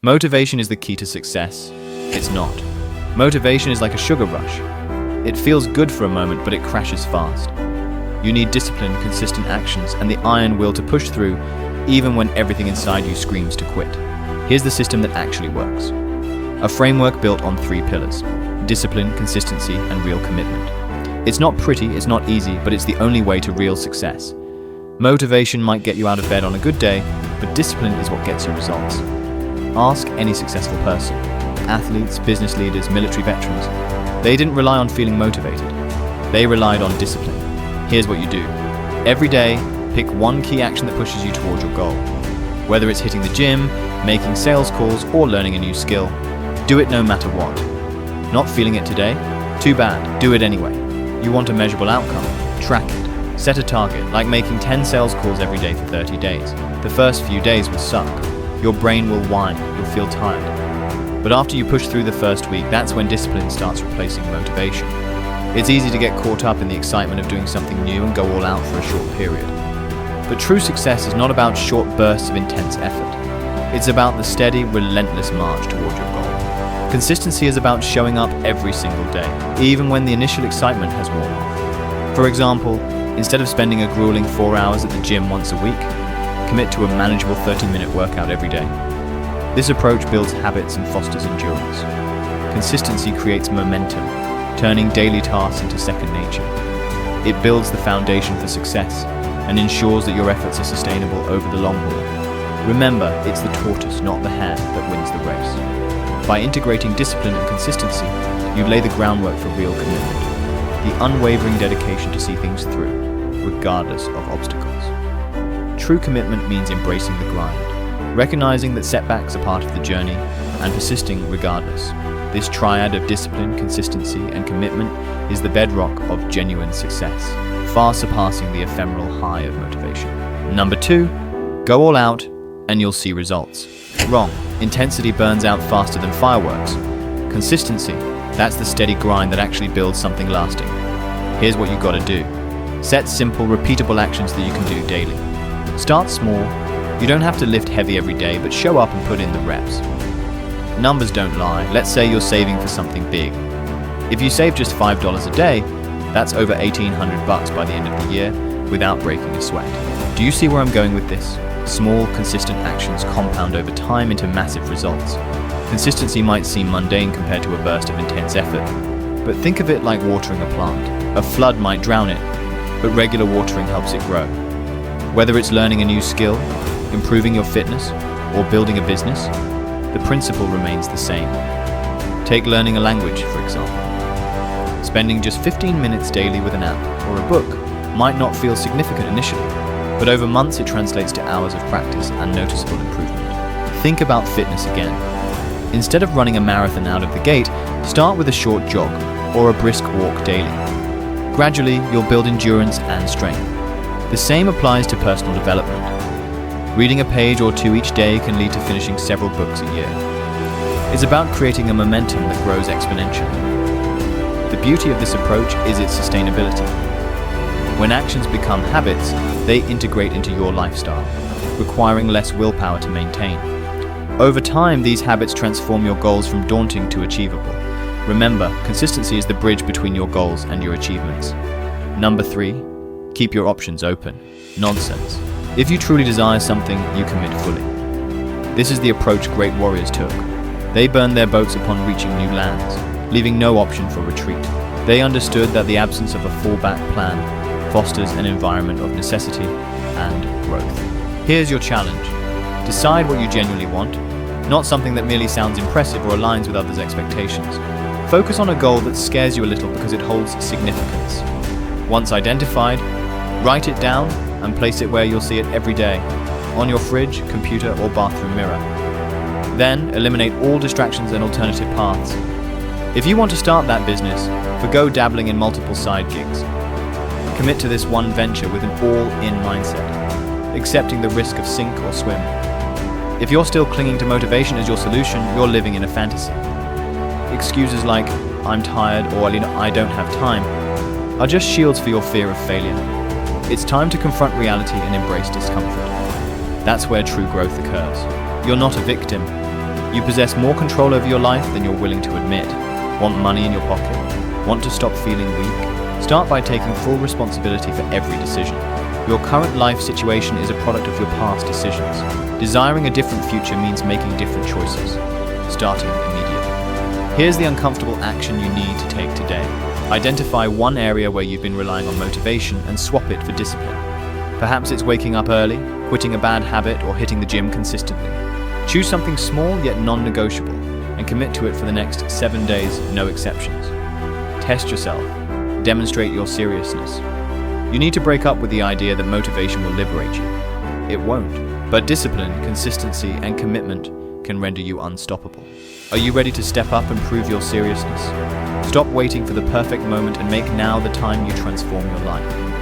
Motivation is the key to success. It's not. Motivation is like a sugar rush. It feels good for a moment, but it crashes fast. You need discipline, consistent actions, and the iron will to push through, even when everything inside you screams to quit. Here's the system that actually works. A framework built on 3 pillars: discipline, consistency, and real commitment. It's not pretty, it's not easy, but it's the only way to real success. Motivation might get you out of bed on a good day, but discipline is what gets you results. Ask any successful person. Athletes, business leaders, military veterans. They didn't rely on feeling motivated. They relied on discipline. Here's what you do. Every day, pick one key action that pushes you towards your goal. Whether it's hitting the gym, making sales calls, or learning a new skill, do it no matter what. Not feeling it today? Too bad, do it anyway. You want a measurable outcome? Track it. Set a target, like making 10 sales calls every day for 30 days. The first few days will suck. Your brain will whine, you'll feel tired. But after you push through the first week, that's when discipline starts replacing motivation. It's easy to get caught up in the excitement of doing something new and go all out for a short period. But true success is not about short bursts of intense effort. It's about the steady, relentless march toward your goal. Consistency is about showing up every single day, even when the initial excitement has worn off. For example, instead of spending a grueling 4 hours at the gym once a week, commit to a manageable 30-minute workout every day. This approach builds habits and fosters endurance. Consistency creates momentum, turning daily tasks into second nature. It builds the foundation for success and ensures that your efforts are sustainable over the long haul. Remember, it's the tortoise, not the hare, that wins the race. By integrating discipline and consistency, you lay the groundwork for real commitment, the unwavering dedication to see things through, regardless of obstacles. True commitment means embracing the grind, recognizing that setbacks are part of the journey, and persisting regardless. This triad of discipline, consistency, and commitment is the bedrock of genuine success, far surpassing the ephemeral high of motivation. Number 2, go all out and you'll see results. Wrong. Intensity burns out faster than fireworks. Consistency, that's the steady grind that actually builds something lasting. Here's what you gotta do. Set simple, repeatable actions that you can do daily. Start small. You don't have to lift heavy every day, but show up and put in the reps. Numbers don't lie. Let's say you're saving for something big. If you save just $5 a day, that's over $1,800 by the end of the year without breaking a sweat. Do you see where I'm going with this? Small, consistent actions compound over time into massive results. Consistency might seem mundane compared to a burst of intense effort, but think of it like watering a plant. A flood might drown it, but regular watering helps it grow. Whether it's learning a new skill, improving your fitness, or building a business, the principle remains the same. Take learning a language, for example. Spending just 15 minutes daily with an app or a book might not feel significant initially, but over months it translates to hours of practice and noticeable improvement. Think about fitness again. Instead of running a marathon out of the gate, start with a short jog or a brisk walk daily. Gradually, you'll build endurance and strength. The same applies to personal development. Reading a page or 2 each day can lead to finishing several books a year. It's about creating a momentum that grows exponentially. The beauty of this approach is its sustainability. When actions become habits, they integrate into your lifestyle, requiring less willpower to maintain. Over time, these habits transform your goals from daunting to achievable. Remember, consistency is the bridge between your goals and your achievements. Number 3, keep your options open. Nonsense. If you truly desire something, you commit fully. This is the approach great warriors took. They burned their boats upon reaching new lands, leaving no option for retreat. They understood that the absence of a fallback plan fosters an environment of necessity and growth. Here's your challenge. Decide what you genuinely want, not something that merely sounds impressive or aligns with others' expectations. Focus on a goal that scares you a little because it holds significance. Once identified, write it down and place it where you'll see it every day, on your fridge, computer, or bathroom mirror. Then, eliminate all distractions and alternative paths. If you want to start that business, forgo dabbling in multiple side gigs. Commit to this one venture with an all-in mindset, accepting the risk of sink or swim. If you're still clinging to motivation as your solution, you're living in a fantasy. Excuses like, I'm tired or I don't have time, are just shields for your fear of failure. It's time to confront reality and embrace discomfort. That's where true growth occurs. You're not a victim. You possess more control over your life than you're willing to admit. Want money in your pocket? Want to stop feeling weak? Start by taking full responsibility for every decision. Your current life situation is a product of your past decisions. Desiring a different future means making different choices, starting immediately. Here's the uncomfortable action you need to take today. Identify one area where you've been relying on motivation and swap it for discipline. Perhaps it's waking up early, quitting a bad habit, or hitting the gym consistently. Choose something small yet non-negotiable and commit to it for the next 7 days, no exceptions. Test yourself. Demonstrate your seriousness. You need to break up with the idea that motivation will liberate you. It won't. But discipline, consistency, and commitment can render you unstoppable. Are you ready to step up and prove your seriousness? Stop waiting for the perfect moment and make now the time you transform your life.